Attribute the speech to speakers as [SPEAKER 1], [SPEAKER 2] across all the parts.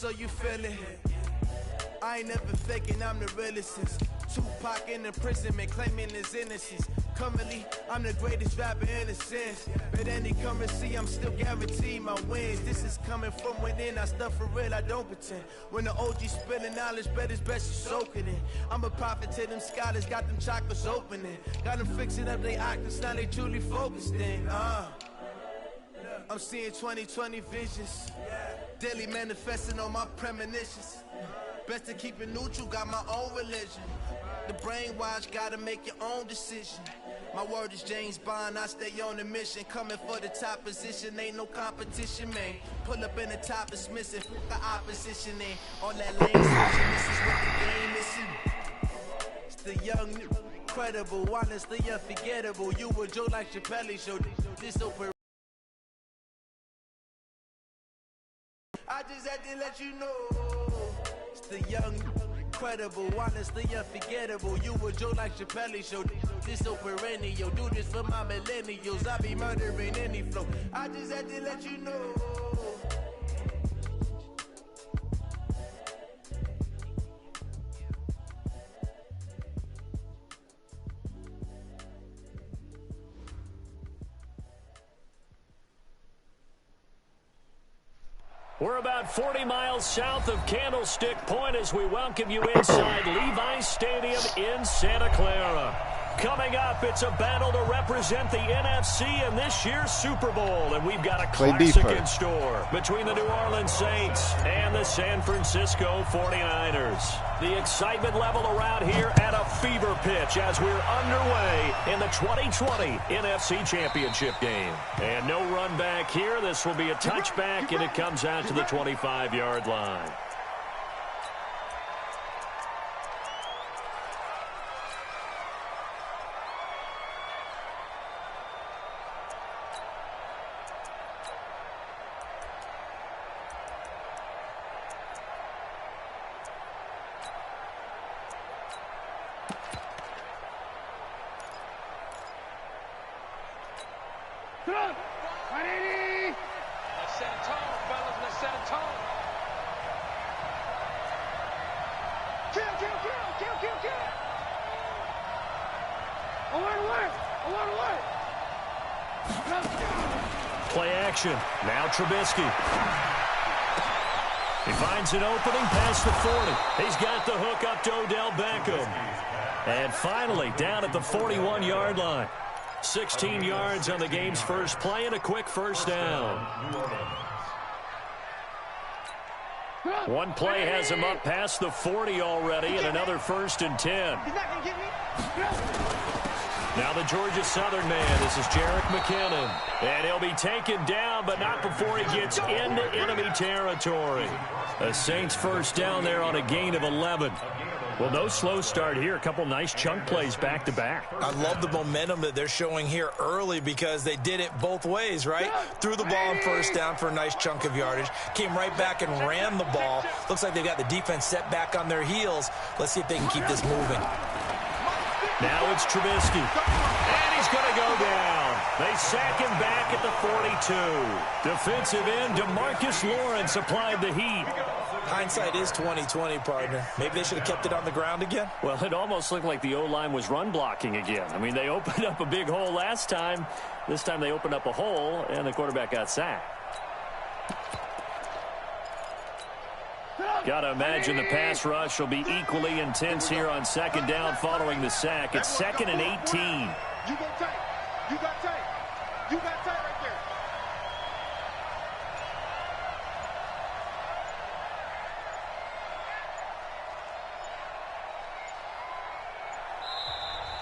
[SPEAKER 1] so you feel it. I ain't never faking, I'm the realest since Tupac in imprisonment, claiming his innocence. Currently, I'm the greatest rapper in a sense. But any currency, I'm still guaranteed my wins. This is coming from within, I stuff for real, I don't pretend. When the OG spilling knowledge, bet it's best you soak it in. I'm a prophet to them scholars, got them chakras opening. Got them fixing up they octaves, now they truly focused in. I'm seeing 2020 visions, daily manifesting on my premonitions. Best to keep it neutral, got my own religion. The brainwash, gotta make your own decision. My word is James Bond, I stay on the mission. Coming for the top position, ain't no competition, man. Pull up in the top, it's missing, fuck the opposition, ain't all that lane switching, this is what the game missing. It's the young, incredible, honestly unforgettable. You a Joe like Chappelle show, this open. I just had to let you know. It's the young, incredible, honestly unforgettable. You a Joe like Chappelle show. This so perennial. Do this for my millennials. I be murdering any flow. I just had to let you know.
[SPEAKER 2] We're about 40 miles south of Candlestick Point as we welcome you inside Levi's Stadium in Santa Clara. Coming up, it's a battle to represent the NFC in this year's Super Bowl, and we've got a classic in store between the New Orleans Saints and the San Francisco 49ers. The excitement level around here at a fever pitch as we're underway in the 2020 NFC Championship game. And no run back here. This will be a touchback, and it comes out to the 25-yard line. Play action. Now Trubisky. He finds an opening past the 40. He's got the hook up to Odell Beckham. And finally, down at the 41-yard line. 16 yards on the game's first play and a quick first down. One play has him up past the 40 already, and another 1st and 10. Now the Georgia Southern man, this is Jerick McKinnon. And he'll be taken down, but not before he gets into enemy territory. A Saints first down there on a gain of 11. Well, no slow start here. A couple nice chunk plays back-to-back.
[SPEAKER 3] I love the momentum that they're showing here early because they did it both ways, right? Threw the ball on first down for a nice chunk of yardage. Came right back and ran the ball. Looks like they've got the defense set back on their heels. Let's see if they can keep this moving.
[SPEAKER 2] Now it's Trubisky. And he's going to go down. They sack him back at the 42. Defensive end DeMarcus Lawrence applied the heat.
[SPEAKER 3] Hindsight is 20/20, partner. Maybe they should have kept it on the ground again.
[SPEAKER 2] Well, it almost looked like the O-line was run blocking again. I mean, they opened up a big hole last time. This time they opened up a hole, and the quarterback got sacked. Got to imagine the pass rush will be equally intense here on second down following the sack. It's 2nd and 18.
[SPEAKER 4] You got tight. You got tight. You got tight right there.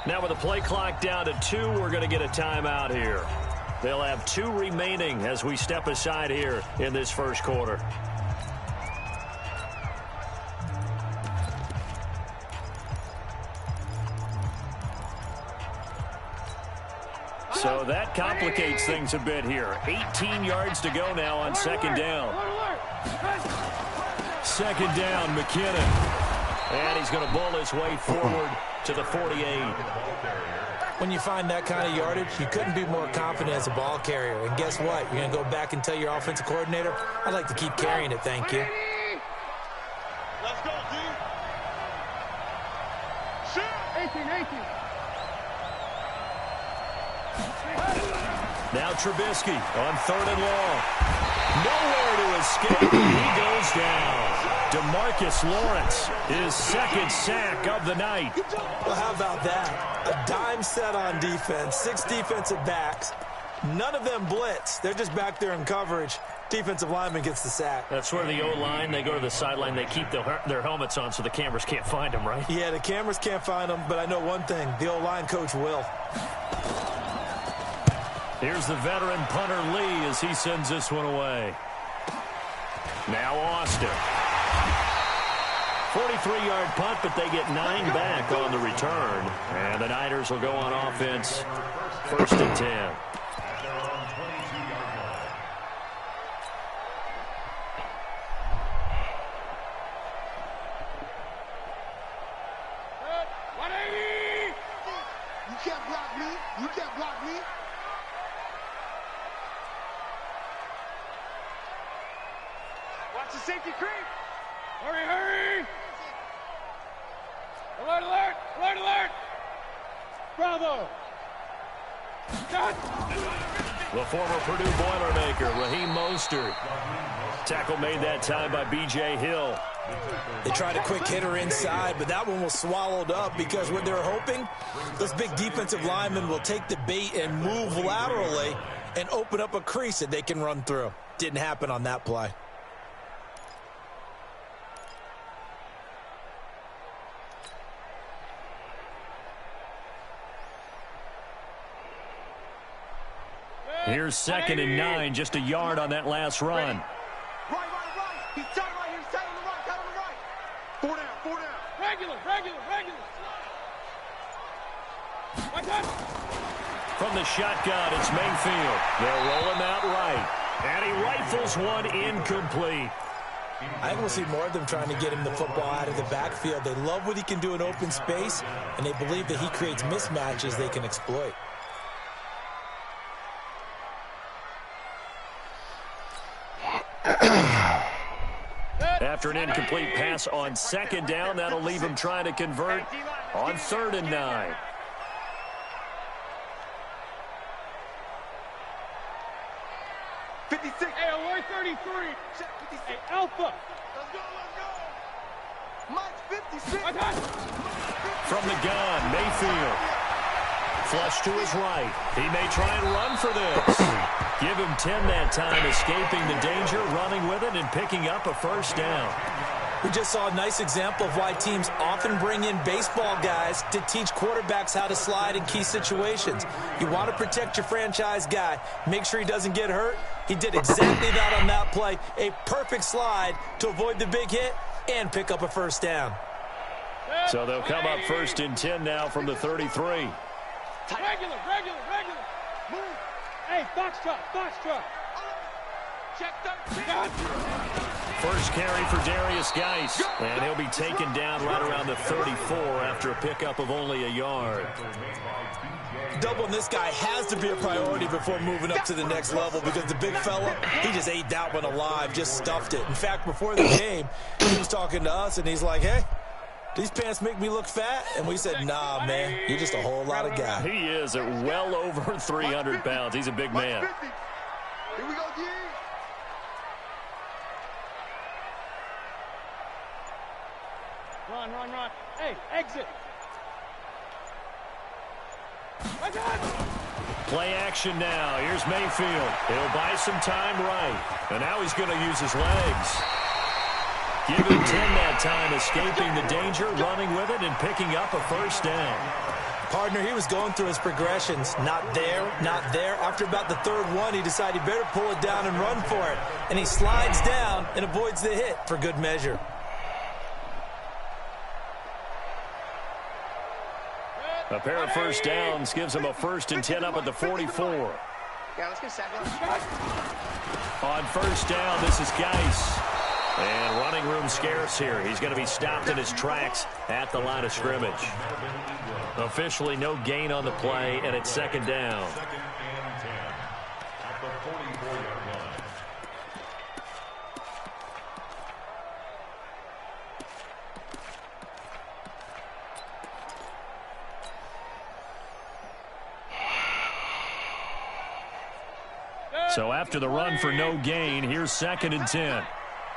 [SPEAKER 2] Now with the play clock down to 2, we're going to get a timeout here. They'll have 2 remaining as we step aside here in this first quarter. So that complicates things a bit here. 18 yards to go now on second down. Second down, McKinnon. And he's going to bowl his way forward to the 48.
[SPEAKER 3] When you find that kind of yardage, you couldn't be more confident as a ball carrier. And guess what? You're going to go back and tell your offensive coordinator, I'd like to keep carrying it, thank you.
[SPEAKER 2] Now Trubisky on 3rd and long. Nowhere to escape. He goes down. DeMarcus Lawrence, his 2nd sack of the night.
[SPEAKER 3] Well, how about that? A dime set on defense, 6 defensive backs. None of them blitz. They're just back there in coverage. Defensive lineman gets the sack.
[SPEAKER 2] That's where the O-line, they go to the sideline, they keep their helmets on so the cameras can't find them, right?
[SPEAKER 3] Yeah, the cameras can't find them, but I know one thing. The O-line coach will.
[SPEAKER 2] Here's the veteran punter Lee as he sends this one away. Now Austin. 43-yard punt, but they get 9 back on the return. And the Niners will go on offense. 1st and 10.
[SPEAKER 4] You can't block me. You can't block me. Watch the safety creep. Hurry, hurry. Alert, alert, alert, alert. Bravo. Cut.
[SPEAKER 2] The former Purdue Boilermaker, Raheem Mostert. Tackle made that time by B.J. Hill.
[SPEAKER 3] They tried a quick hitter inside, but that one was swallowed up because what they were hoping, those big defensive linemen will take the bait and move laterally and open up a crease that they can run through. Didn't happen on that play.
[SPEAKER 2] Here's 2nd and 9, just a yard on that last run.
[SPEAKER 4] Right. He's tight right here. He's tight on the right. Tight on the right. 4 down. 4 down. Regular. Right down.
[SPEAKER 2] From the shotgun, it's Mayfield. They're rolling that right. And he rifles one incomplete.
[SPEAKER 3] I think we'll see more of them trying to get him the football out of the backfield. They love what he can do in open space, and they believe that he creates mismatches they can exploit.
[SPEAKER 2] After an incomplete pass on 2nd down, that'll leave him trying to convert on 3rd and 9.
[SPEAKER 4] Hey, alert 33. Hey, Alpha. Let's go. Mike 56.
[SPEAKER 2] From the gun, Mayfield. Flush to his right. He may try and run for this. Give him 10 that time, escaping the danger, running with it, and picking up a 1st down.
[SPEAKER 3] We just saw a nice example of why teams often bring in baseball guys to teach quarterbacks how to slide in key situations. You want to protect your franchise guy. Make sure he doesn't get hurt. He did exactly that on that play. A perfect slide to avoid the big hit and pick up a 1st down.
[SPEAKER 2] So they'll come up 1st and 10 now from the 33.
[SPEAKER 4] Regular. Move. Hey, Foxtrot. Check that.
[SPEAKER 2] First carry for Darius Geis, and he'll be taken down right around the 34 after a pickup of only a yard.
[SPEAKER 3] Doubling this guy has to be a priority before moving up to the next level because the big fella, he just ate that one alive, just stuffed it. In fact, before the game, he was talking to us, and he's like, hey, these pants make me look fat? And we said, nah, man, you're just a whole lot of guy.
[SPEAKER 2] He is at well over 300 pounds. He's a big man.
[SPEAKER 4] Here we go, G. Run. Hey, exit.
[SPEAKER 2] Play action now. Here's Mayfield. He'll buy some time right. And now he's going to use his legs. Give him 10 that time, escaping the danger, running with it, and picking up a 1st down.
[SPEAKER 3] Partner, he was going through his progressions. Not there. After about the 3rd one, he decided he better pull it down and run for it. And he slides down and avoids the hit for good measure.
[SPEAKER 2] A pair of 1st downs gives him a 1st and 10 up at the 44.
[SPEAKER 5] Yeah, let's get 2nd.
[SPEAKER 2] On 1st down, this is Geis. And running room scarce here. He's going to be stopped in his tracks at the line of scrimmage. Officially no gain on the play, and it's 2nd down. So after the run for no gain, here's 2nd and 10.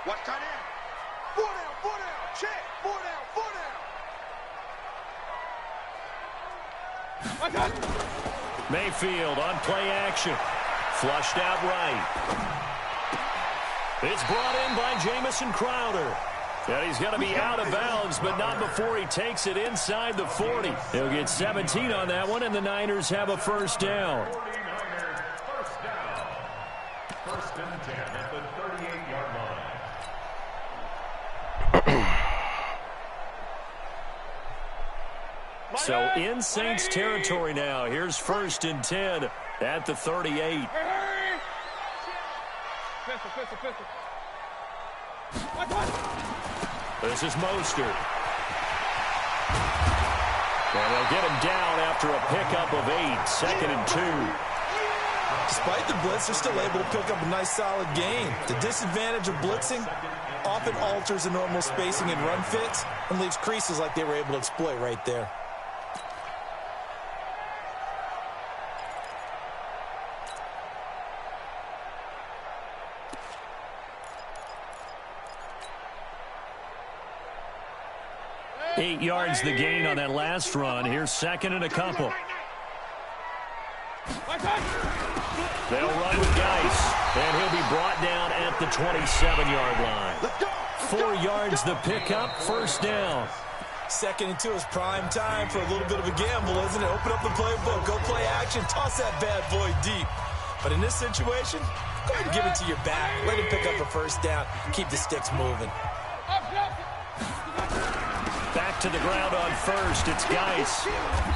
[SPEAKER 4] Watch tight end. 4 down, check. 4 down.
[SPEAKER 2] Mayfield on play action. Flushed out right. It's brought in by Jamison Crowder. And he's going to be out of bounds, but not before he takes it inside the 40. He'll get 17 on that one, and the Niners have a first down.
[SPEAKER 6] First and 10 at the 38-yard line.
[SPEAKER 2] So in Saints territory now. Here's 1st and 10 at the 38. This is Mostert. And they'll get him down after a pickup of 8. 2nd and 2.
[SPEAKER 3] Despite the blitz, they're still able to pick up a nice solid gain. The disadvantage of blitzing often alters the normal spacing and run fits and leaves creases like they were able to exploit right there.
[SPEAKER 2] Eight yards the gain on that last run. Here's 2nd and a couple. They'll run with Geis, and he'll be brought down at the 27-yard line. 4 yards the pickup, first down.
[SPEAKER 3] 2nd and 2 is prime time for a little bit of a gamble, isn't it? Open up the playbook, go play action, toss that bad boy deep. But in this situation, go ahead and give it to your back. Let him pick up a first down. Keep the sticks moving.
[SPEAKER 2] Back to the ground on first. It's Geis.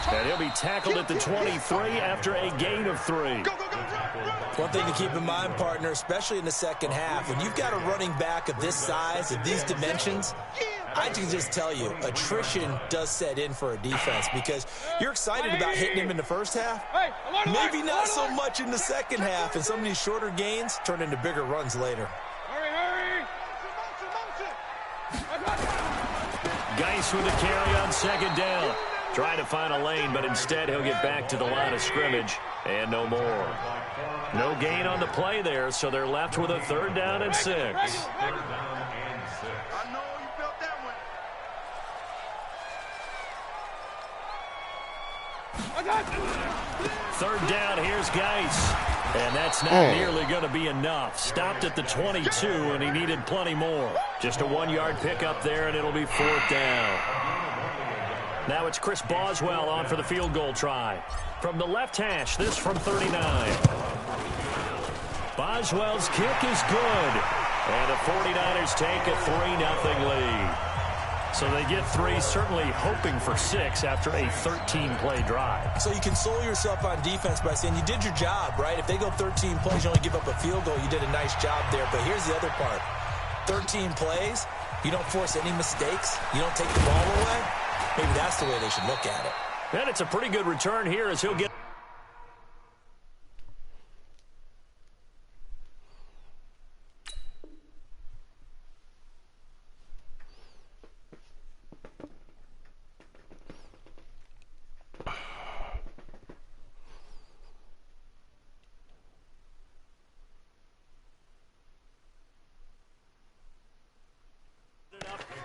[SPEAKER 2] And he'll be tackled at the 23 after a gain of 3.
[SPEAKER 3] One thing to keep in mind, partner, especially in the second half, when you've got a running back of this size, of these dimensions, I can just tell you, attrition does set in for a defense because you're excited about hitting him in the first half. Maybe not so much in the second half, and some of these shorter gains turn into bigger runs later.
[SPEAKER 2] Geis with a carry on 2nd down. Trying to find a lane, but instead he'll get back to the line of scrimmage and no more. No gain on the play there, so they're left with a 3rd down and 6.
[SPEAKER 4] I know you felt that one.
[SPEAKER 2] 3rd down, here's Geis. And that's not nearly going to be enough. Stopped at the 22, and he needed plenty more. Just a 1-yard pickup there, and it'll be 4th down. Now it's Chris Boswell on for the field goal try. From the left hash, this from 39. Boswell's kick is good. And the 49ers take a 3-0 lead. So they get 3, certainly hoping for 6 after a 13-play drive.
[SPEAKER 3] So you console yourself on defense by saying you did your job, right? If they go 13 plays, you only give up a field goal, you did a nice job there. But here's the other part. 13 plays, you don't force any mistakes, you don't take the ball away. Maybe that's the way they should look at it.
[SPEAKER 2] And it's a pretty good return here as he'll get...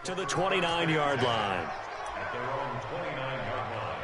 [SPEAKER 2] to the 29-yard line.
[SPEAKER 6] At their own 29-yard line.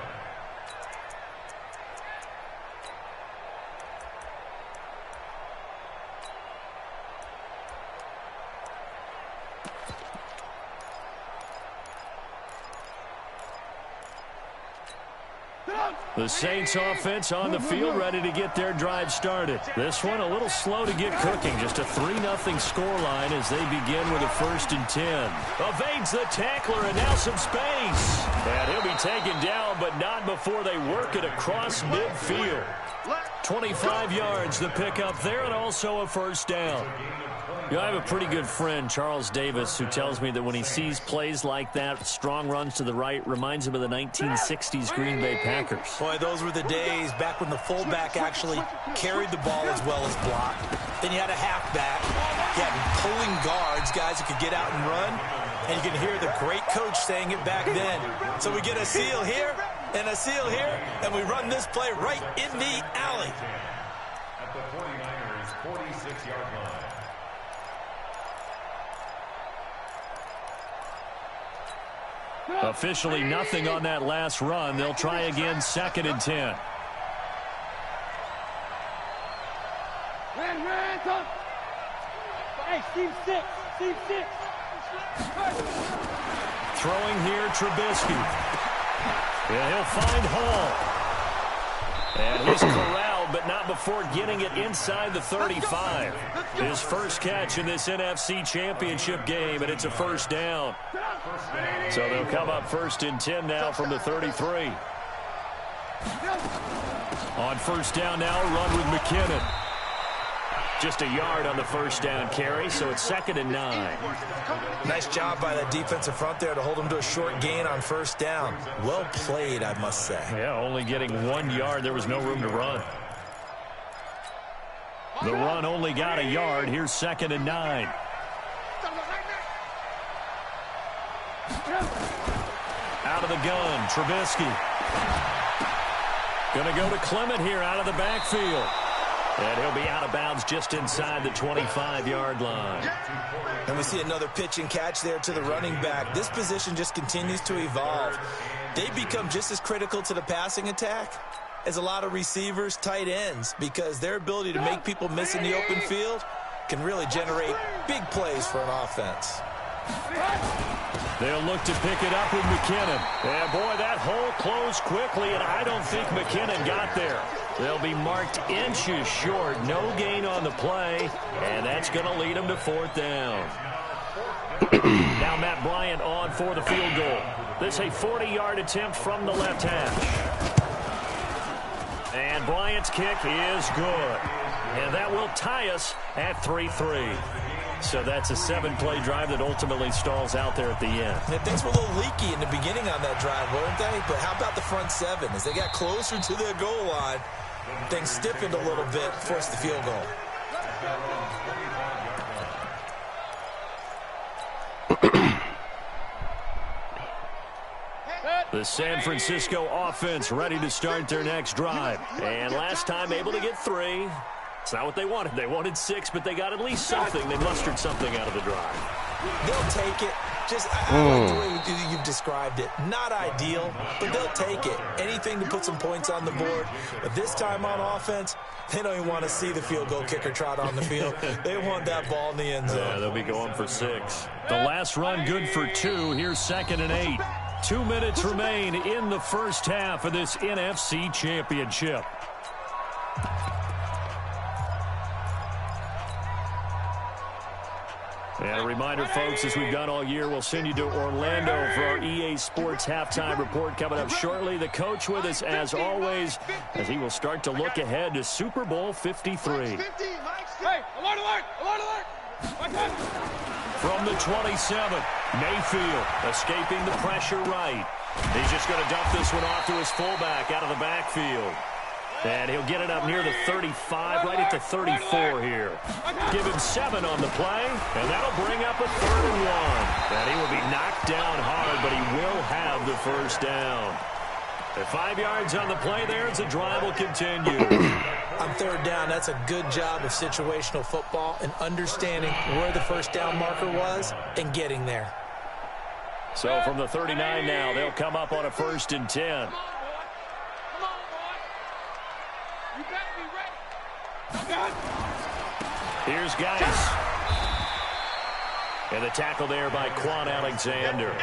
[SPEAKER 2] The Saints offense on the field, ready to get their drive started. This one a little slow to get cooking. Just a 3-0 scoreline as they begin with a 1st and 10. Evades the tackler and now some space. And he'll be taken down, but not before they work it across midfield. 25 yards the pickup there and also a 1st down. You know, I have a pretty good friend, Charles Davis, who tells me that when he sees plays like that, strong runs to the right, reminds him of the 1960s Green Bay Packers.
[SPEAKER 3] Boy, those were the days back when the fullback actually carried the ball as well as blocked. Then you had a halfback. You had pulling guards, guys who could get out and run. And you can hear the great coach saying it back then. So we get a seal here and a seal here, and we run this play right in the alley.
[SPEAKER 6] At the 49ers 36-yard line.
[SPEAKER 2] Officially nothing on that last run. They'll try again, 2nd and 10.
[SPEAKER 4] Hey, Steve 6. Steve 6.
[SPEAKER 2] Throwing here, Trubisky. Yeah, he'll find Hall. And he's corralled, but not before getting it inside the 35. His first catch in this NFC Championship game, and it's a first down. So they'll come up 1st and 10 now from the 33. On first down now, run with McKinnon. Just a yard on the first down carry, so it's 2nd and 9.
[SPEAKER 3] Nice job by that defensive front there to hold them to a short gain on first down. Well played, I must say.
[SPEAKER 2] Yeah, only getting 1 yard. There was no room to run. The run only got a yard. Here's 2nd and 9. Out of the gun, Trubisky. Going to go to Clement here out of the backfield. And he'll be out of bounds just inside the 25-yard line.
[SPEAKER 3] And we see another pitch and catch there to the running back. This position just continues to evolve. They become just as critical to the passing attack as a lot of receivers, tight ends, because their ability to make people miss in the open field can really generate big plays for an offense.
[SPEAKER 2] They'll look to pick it up with McKinnon. And boy, that hole closed quickly, and I don't think McKinnon got there. They'll be marked inches short. No gain on the play, and that's going to lead them to 4th down. Now Matt Bryant on for the field goal. This is a 40-yard attempt from the left hash. And Bryant's kick is good. And that will tie us at 3-3. So that's a 7-play drive that ultimately stalls out there at the end.
[SPEAKER 3] And things were a little leaky in the beginning on that drive, weren't they? But how about the front 7? As they got closer to their goal line, things stiffened a little bit, forced the field goal.
[SPEAKER 2] The San Francisco offense ready to start their next drive. And last time able to get 3. It's not what they wanted. They wanted 6, but they got at least something. They mustered something out of the drive.
[SPEAKER 3] They'll take it. I like the way you've described it. Not ideal, but they'll take it. Anything to put some points on the board. But this time on offense, they don't even want to see the field goal kicker trot on the field. They want that ball in the end zone.
[SPEAKER 2] Yeah, they'll be going for 6. The last run good for 2. Here's 2nd and 8. 2 minutes remain in the first half of this NFC Championship. And a reminder, folks, as we've done all year, we'll send you to Orlando for our EA Sports halftime report coming up shortly. The coach with us, as always, as he will start to look ahead to Super Bowl 53.
[SPEAKER 4] Hey, alert, alert, alert, alert.
[SPEAKER 2] From the 27, Mayfield escaping the pressure right. He's just going to dump this one off to his fullback out of the backfield. And he'll get it up near the 35, right at the 34 here. Give him 7 on the play, and that'll bring up a 3rd and 1. And he will be knocked down hard, but he will have the first down. At 5 yards on the play there, as the drive will continue.
[SPEAKER 3] On 3rd down, that's a good job of situational football and understanding where the first down marker was and getting there.
[SPEAKER 2] So from the 39 now, they'll come up on a 1st and 10. Here's Geis. And the tackle there by Quan Alexander.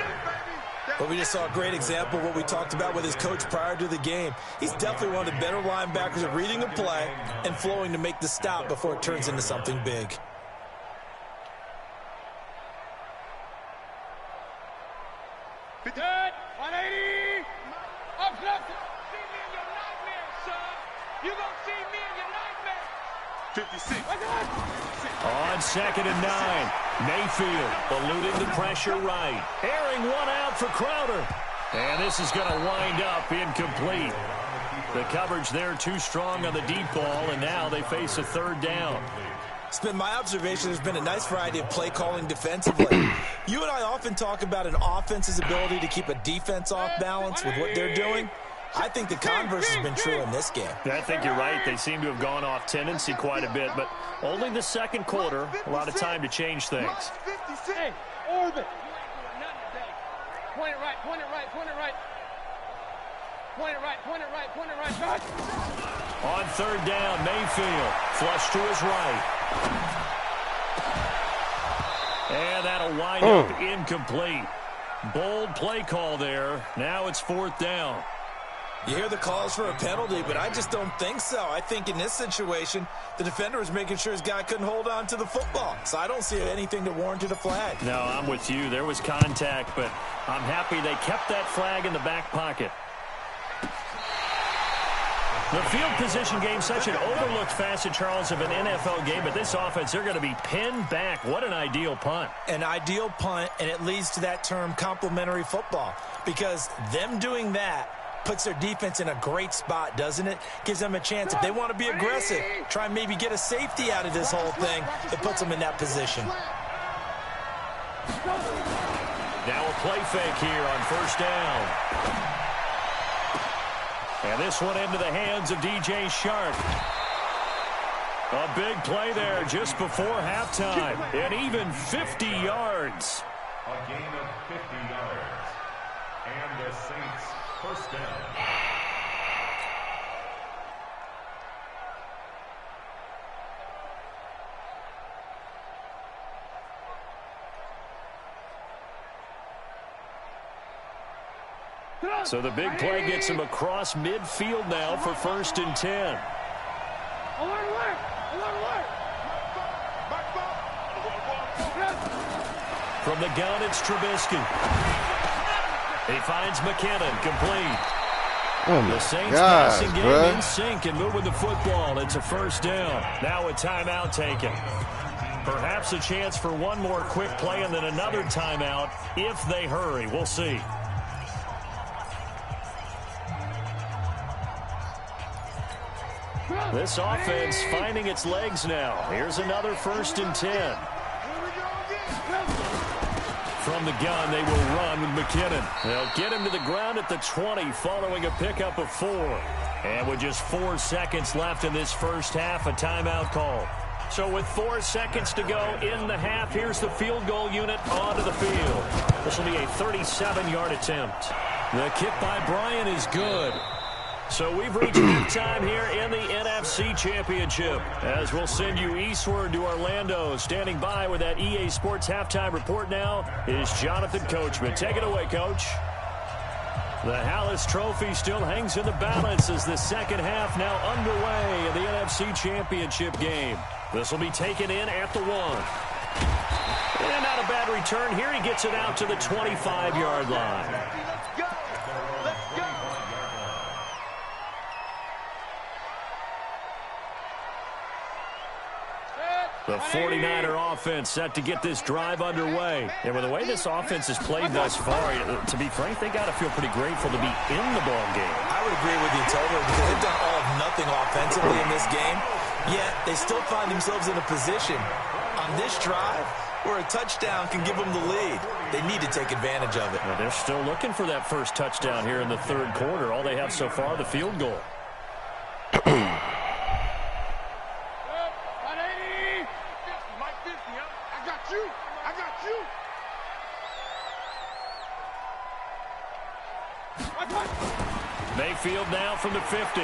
[SPEAKER 3] But we just saw a great example of what we talked about with his coach prior to the game. He's definitely one of the better linebackers at reading a play and flowing to make the stop before it turns into something big.
[SPEAKER 4] Good. 180. Up left. See me in your nightmare, son. You gonna see me in your nightmare. 56.
[SPEAKER 2] On 2nd and 9, Mayfield eluding the pressure right. Airing one out for Crowder. And this is going to wind up incomplete. The coverage there too strong on the deep ball, and now they face a 3rd down.
[SPEAKER 3] It's been my observation there's been a nice variety of play calling defensively. You and I often talk about an offense's ability to keep a defense off balance with what they're doing. I think the converse has been true in this game.
[SPEAKER 2] I think you're right. They seem to have gone off tendency quite a bit, but only the second quarter, a lot of time to change things.
[SPEAKER 4] Hey, orbit. Point it right, point it right, point it right. Point it right, point it right, point it right.
[SPEAKER 2] On third down, Mayfield, flush to his right. And that'll wind up incomplete. Bold play call there. Now it's fourth down.
[SPEAKER 3] You hear the calls for a penalty, but I just don't think so. I think in this situation, the defender was making sure his guy couldn't hold on to the football. So I don't see anything that warranted a flag.
[SPEAKER 2] No, I'm with you. There was contact, but I'm happy they kept that flag in the back pocket. The field position game, such an overlooked facet, Charles, of an NFL game, but this offense, they're going to be pinned back. What an ideal punt.
[SPEAKER 3] An ideal punt, and it leads to that term complementary football, because them doing that puts their defense in a great spot, doesn't it? Gives them a chance. If they want to be aggressive, try and maybe get a safety out of this whole thing, it puts them in that position.
[SPEAKER 2] Now a play fake here on first down. And this one into the hands of DJ Shark. A big play there just before halftime. And even 50 yards.
[SPEAKER 6] A gain of 50 yards. And the Saints first down.
[SPEAKER 2] So the big play gets him across midfield now for first and 10. From the gun, it's Trubisky. He finds McKinnon, complete. The Saints passing game in sync and moving the football. It's a first down. Now a timeout taken. Perhaps a chance for one more quick play and then another timeout if they hurry. We'll see. This offense finding its legs now. Here's another first and 10. From the gun, they will run with McKinnon. They'll get him to the ground at the 20 following a pickup of 4. And with just 4 seconds left in this first half, a timeout call. So with 4 seconds to go in the half, here's the field goal unit onto the field. This will be a 37-yard attempt. The kick by Bryant is good. So we've reached halftime here in the NFC Championship. As we'll send you eastward to Orlando. Standing by with that EA Sports halftime report now is Jonathan Coachman. Take it away, Coach. The Hallis Trophy still hangs in the balance as the second half now underway in the NFC Championship game. This will be taken in at the 1. And not a bad return here. He gets it out to the 25-yard line. The 49er offense set to get this drive underway. And with the way this offense has played thus far, to be frank, they got to feel pretty grateful to be in the ball game.
[SPEAKER 3] I would agree with you totally, because they've done all of nothing offensively in this game, yet they still find themselves in a position on this drive where a touchdown can give them the lead. They need to take advantage of it.
[SPEAKER 2] Well, they're still looking for that first touchdown here in the third quarter. All they have so far, the field goal. Mayfield now from the 50.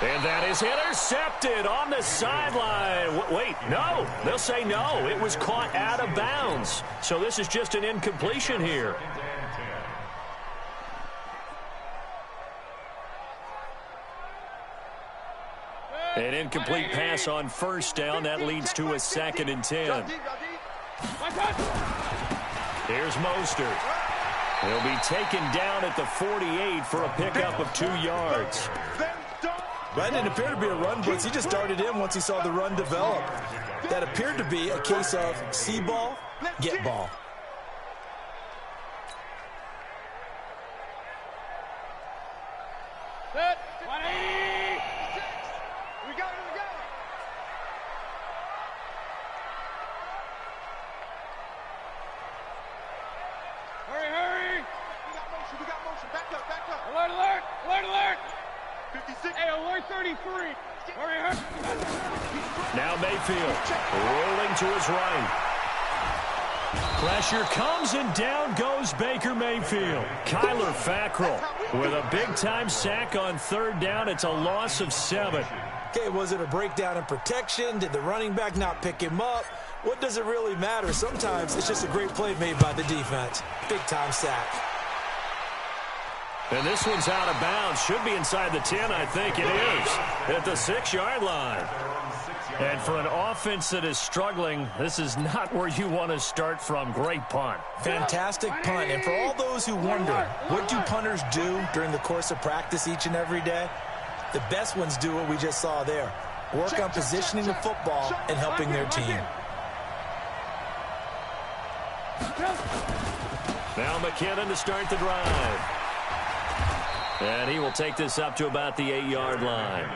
[SPEAKER 2] And that is intercepted on the sideline. Wait, no. They'll say no. It was caught out of bounds. So this is just an incompletion here. An incomplete pass on first down. That leads to a 2nd and 10. Here's Mostert. He'll be taken down at the 48 for a pickup of 2 yards.
[SPEAKER 3] That didn't appear to be a run blitz. He just darted in once he saw the run develop. That appeared to be a case of see ball, get ball.
[SPEAKER 4] Set. 180. We got it. Hurry. Hey, alert 33.
[SPEAKER 2] Now Mayfield rolling to his right. Pressure comes and down goes Baker Mayfield. Kyler Fackrell with a big-time sack on third down. It's a loss of 7.
[SPEAKER 3] Okay, was it a breakdown in protection? Did the running back not pick him up? What does it really matter? Sometimes it's just a great play made by the defense. Big-time sack.
[SPEAKER 2] And this one's out of bounds. Should be inside the 10, I think it is. At the 6-yard line. And for an offense that is struggling, this is not where you want to start from. Great punt.
[SPEAKER 3] Fantastic punt. And for all those who wonder, what do punters do during the course of practice each and every day? The best ones do what we just saw there. Work on positioning the football and helping their team.
[SPEAKER 2] Now McKinnon to start the drive. And he will take this up to about the 8-yard line.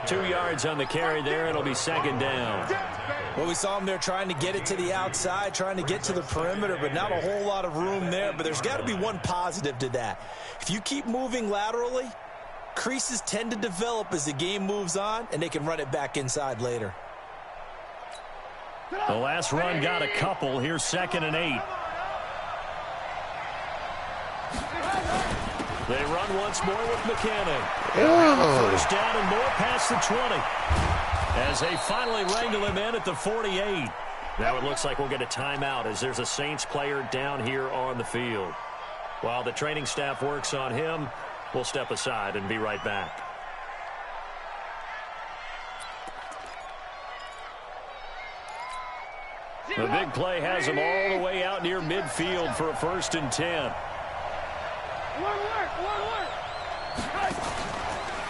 [SPEAKER 2] 2 yards on the carry there. It'll be second down.
[SPEAKER 3] Well, we saw him there trying to get it to the outside, trying to get to the perimeter, but not a whole lot of room there. But there's got to be one positive to that. If you keep moving laterally, creases tend to develop as the game moves on, and they can run it back inside later.
[SPEAKER 2] The last run got a couple. Here's 2nd and 8. They run once more with McKinnon. First down and more past the 20. As they finally wrangle him in at the 48. Now it looks like we'll get a timeout as there's a Saints player down here on the field. While the training staff works on him, we'll step aside and be right back. The big play has him all the way out near midfield for a 1st and 10.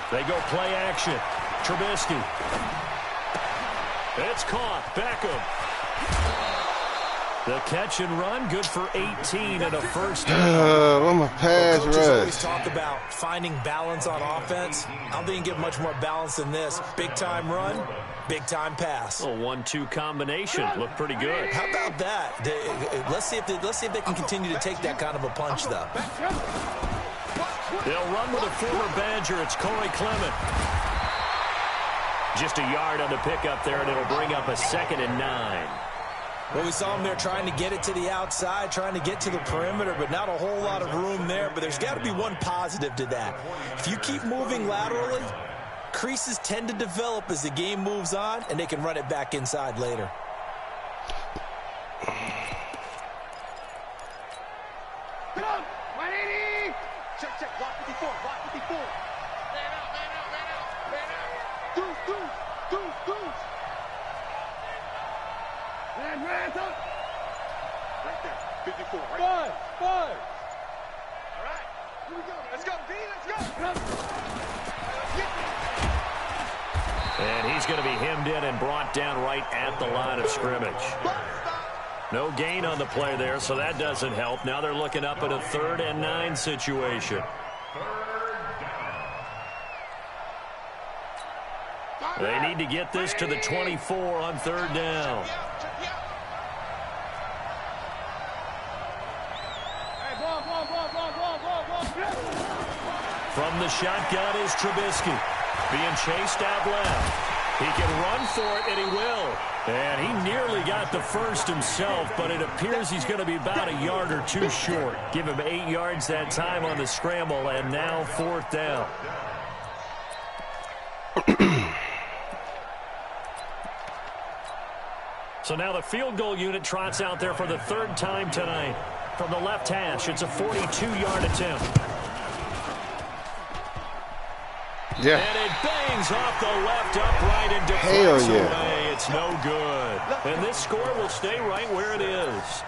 [SPEAKER 2] They go play action. Trubisky. It's caught. Beckham. The catch and run, good for 18 and a first down.
[SPEAKER 7] What my pass rush?
[SPEAKER 3] Coaches always talk about finding balance on offense. I don't think you get much more balance than this. Big-time run, big-time pass.
[SPEAKER 2] A 1-2 combination. Looked pretty good.
[SPEAKER 3] How about that? Let's see if they can continue to take that kind of a punch, though.
[SPEAKER 2] They'll run with a former Badger. It's Corey Clement. Just a yard on the pickup there, and it'll bring up a 2nd and 9.
[SPEAKER 3] Well, we saw him there trying to get it to the outside, trying to get to the perimeter, but not a whole lot of room there. But there's got to be one positive to that. If you keep moving laterally, creases tend to develop as the game moves on, and they can run it back inside later.
[SPEAKER 4] Come on, 180. Check, block 54, block 54. Man out. Deuce. Hands up. Right there, 54, right? Five. All right, here we go. Let's go, B, let's go.
[SPEAKER 2] And he's going to be hemmed in and brought down right at the line of scrimmage. No gain on the play there, so that doesn't help. Now they're looking up at a 3rd and 9 situation. They need to get this to the 24 on 3rd down. From the shotgun is Trubisky. Being chased out left. He can run for it, and he will. And he nearly got the first himself, but it appears he's going to be about a yard or 2 short. Give him 8 yards that time on the scramble, and now 4th down. So now the field goal unit trots out there for the 3rd time tonight. From the left hash, it's a 42-yard attempt.
[SPEAKER 7] Yeah.
[SPEAKER 2] And it bangs off the left upright and deflects away. It's no good. And this score will stay right where it is.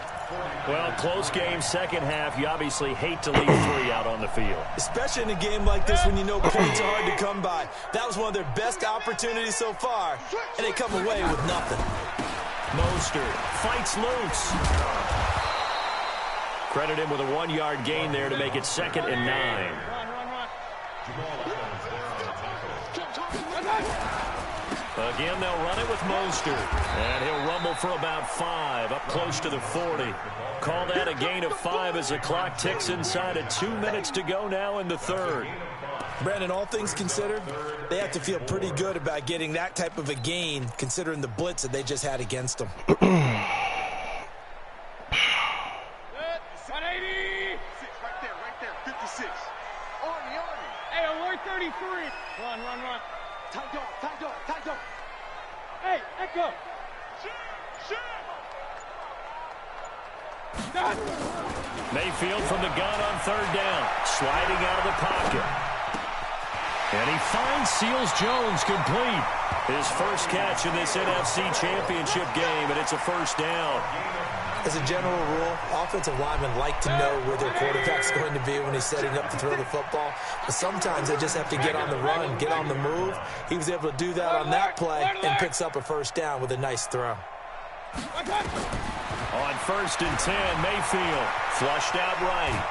[SPEAKER 2] Well, close game, second half. You obviously hate to leave 3 out on the field.
[SPEAKER 3] Especially in a game like this when you know points are hard to come by. That was one of their best opportunities so far, and they come away with nothing.
[SPEAKER 2] Mostert fights loose. Credit him with a 1-yard gain there to make it 2nd and 9. Again, they'll run it with Mostert. And he'll rumble for about 5, up close to the 40. Call that a gain of 5 as the clock ticks inside of 2 minutes to go now in the 3rd.
[SPEAKER 3] Brandon, all things considered, they have to feel pretty good about getting that type of a gain, considering the blitz that they just had against them.
[SPEAKER 4] 180! Right there, 56. Army. Hey, alert 33. Run. Tight dog. Hey, echo. Ship.
[SPEAKER 2] Mayfield from the gun on third down, sliding out of the pocket. And he finds Seals Jones complete. His first catch in this NFC Championship game, and it's a first down.
[SPEAKER 3] As a general rule, offensive linemen like to know where their quarterback's going to be when he's setting up to throw the football. But sometimes they just have to get on the run, get on the move. He was able to do that on that play and picks up a first down with a nice throw.
[SPEAKER 2] On 1st and 10, Mayfield flushed out right.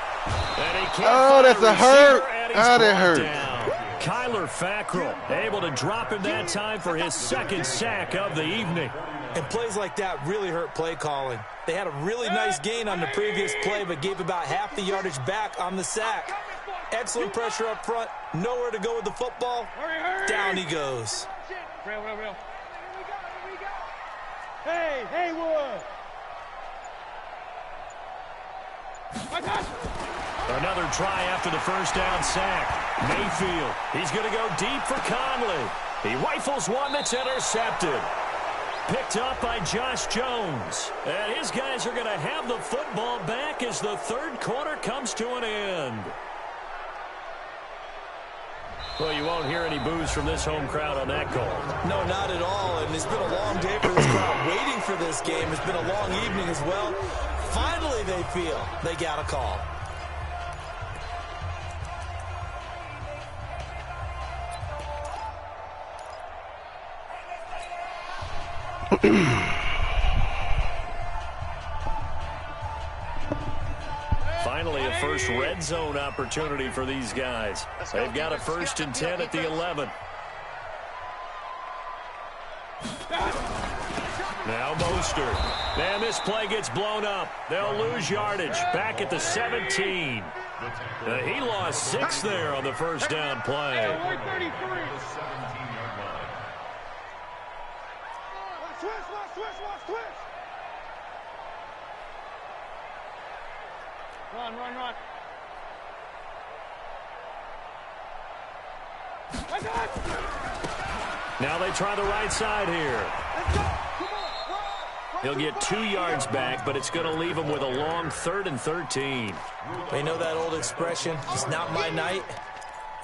[SPEAKER 2] And he can't
[SPEAKER 7] Oh, that's a hurt.
[SPEAKER 2] That
[SPEAKER 7] hurt.
[SPEAKER 2] Down. Kyler Fackrell able to drop him that time for his second sack of the evening.
[SPEAKER 3] And plays like that really hurt play calling. They had a really nice gain on the previous play, but gave about half the yardage back on the sack. Excellent pressure up front. Nowhere to go with the football. Down he goes.
[SPEAKER 4] Real. Hey, Haywood.
[SPEAKER 2] Another try after the first down sack. Mayfield, he's going to go deep for Conley. He rifles one that's intercepted. Picked up by Josh Jones. And his guys are going to have the football back as the third quarter comes to an end. Well, you won't hear any boos from this home crowd on that goal.
[SPEAKER 3] No, not at all. And it's been a long day for this crowd waiting for this game. It's been a long evening as well. Finally, they feel they got a call.
[SPEAKER 2] Finally, a first red zone opportunity for these guys. They've got a 1st and 10 at the 11. Now Mostert. And this play gets blown up. They'll lose yardage. Back at the 17. He lost 6 there on the first down play.
[SPEAKER 4] Run.
[SPEAKER 2] Now they try the right side here. He'll get 2 yards back, but it's going to leave him with a long 3rd and 13.
[SPEAKER 3] They know that old expression, it's not my night.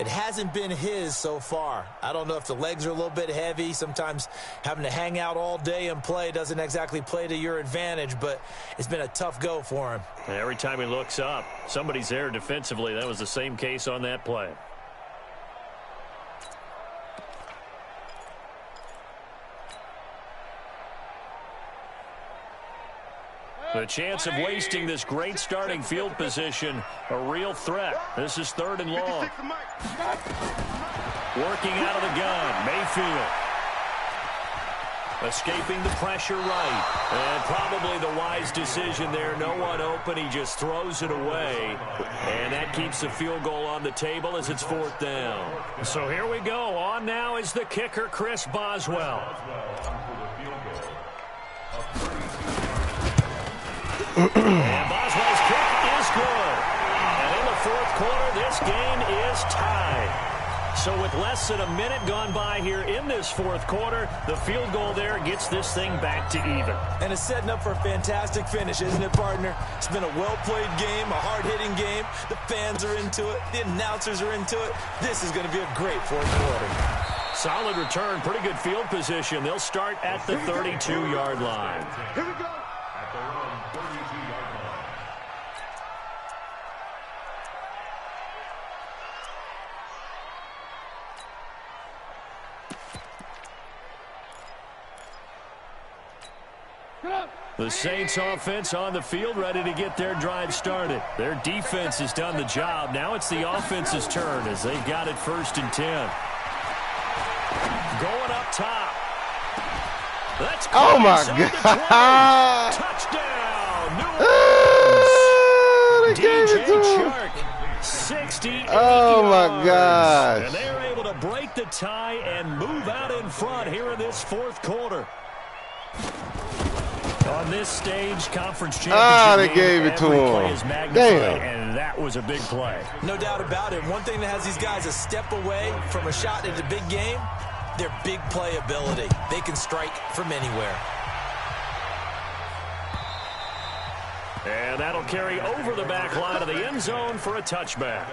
[SPEAKER 3] It hasn't been his so far. I don't know if the legs are a little bit heavy. Sometimes having to hang out all day and play doesn't exactly play to your advantage, but it's been a tough go for him.
[SPEAKER 2] Every time he looks up, somebody's there defensively. That was the same case on that play. The chance of wasting this great starting field position, a real threat. This is 3rd and long. Working out of the gun, Mayfield. Escaping the pressure right. And probably the wise decision there. No one open. He just throws it away. And that keeps the field goal on the table as it's 4th down. So here we go. On now is the kicker, Chris Boswell. And Boswell's kick is good. And in the 4th quarter, this game is tied. So with less than a minute gone by here in this 4th quarter, the field goal there gets this thing back to even.
[SPEAKER 3] And it's setting up for a fantastic finish, isn't it, partner? It's been a well-played game, a hard-hitting game. The fans are into it. The announcers are into it. This is going to be a great 4th quarter.
[SPEAKER 2] Solid return, pretty good field position. They'll start at the 32-yard line.
[SPEAKER 4] Here we go.
[SPEAKER 6] At their own 32-yard line.
[SPEAKER 2] The Saints offense on the field, ready to get their drive started. Their defense has done the job. Now it's the offense's turn as they've got it 1st and 10. Going up top. That's
[SPEAKER 7] oh my God!
[SPEAKER 2] Touchdown!
[SPEAKER 7] They gave it to him.
[SPEAKER 2] 68
[SPEAKER 7] Oh my
[SPEAKER 2] yards.
[SPEAKER 7] gosh!
[SPEAKER 2] break the tie and move out in front here in this fourth quarter. On this stage, conference championship
[SPEAKER 7] they gave it to him.
[SPEAKER 2] Play is magnified,
[SPEAKER 7] Damn.
[SPEAKER 2] and that was a big play.
[SPEAKER 3] No doubt about it. One thing that has these guys a step away from a shot at the big game, their big play ability. They can strike from anywhere.
[SPEAKER 2] And that'll carry over the back line of the end zone for a touchback.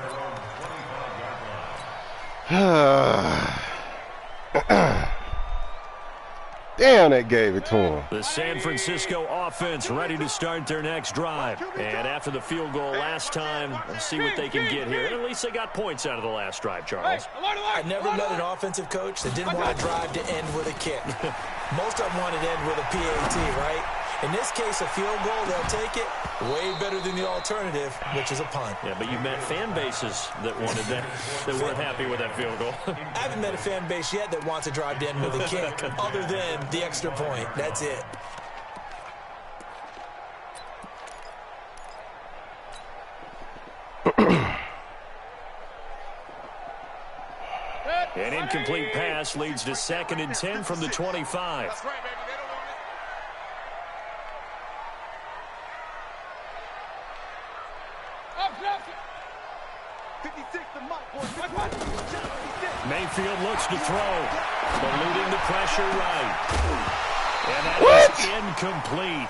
[SPEAKER 7] Damn, they gave it to him.
[SPEAKER 2] The San Francisco offense ready to start their next drive. And after the field goal last time, let's see what they can get here. At least they got points out of the last drive, Charles.
[SPEAKER 3] I never met an offensive coach that didn't want a drive to end with a kick. Most of them want it to end with a PAT, right? In this case, a field goal, they'll take it. Way better than the alternative, which is a punt.
[SPEAKER 2] Yeah, but you've met fan bases that wanted that weren't happy with that field goal.
[SPEAKER 3] I haven't met a fan base yet that wants a drive to end with a kick, other than the extra point. That's it.
[SPEAKER 2] An incomplete pass leads to 2nd and 10 from the 25.
[SPEAKER 4] That's right, baby. They don't want it.
[SPEAKER 2] Mayfield looks to throw, eluding the pressure right. And that is incomplete.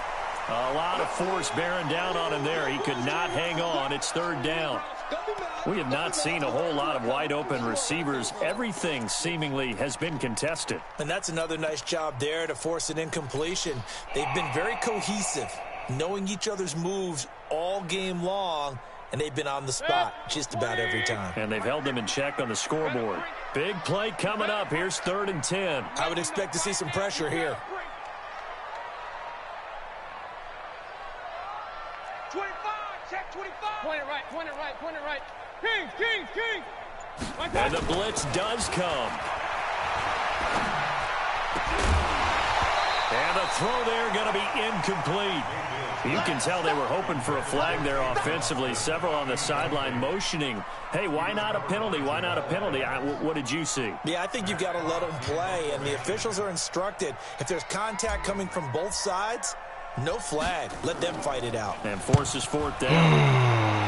[SPEAKER 2] A lot of force bearing down on him there. He could not hang on. It's 3rd down. We have not seen a whole lot of wide-open receivers. Everything seemingly has been contested.
[SPEAKER 3] And that's another nice job there to force an incompletion. They've been very cohesive, knowing each other's moves all game long, and they've been on the spot just about every time.
[SPEAKER 2] And they've held them in check on the scoreboard. Big play coming up. Here's 3rd and 10.
[SPEAKER 3] I would expect to see some pressure here.
[SPEAKER 4] 25, check 25. Point it right, point it right, point it right. Kings, Kings, Kings.
[SPEAKER 2] And the blitz does come. And the throw there going to be incomplete. You can tell they were hoping for a flag there offensively. Several on the sideline motioning, hey, why not a penalty? Why not a penalty? What did you see?
[SPEAKER 3] Yeah, I think you've got to let them play, and the officials are instructed. If there's contact coming from both sides, no flag. Let them fight it out.
[SPEAKER 2] And forces 4th down.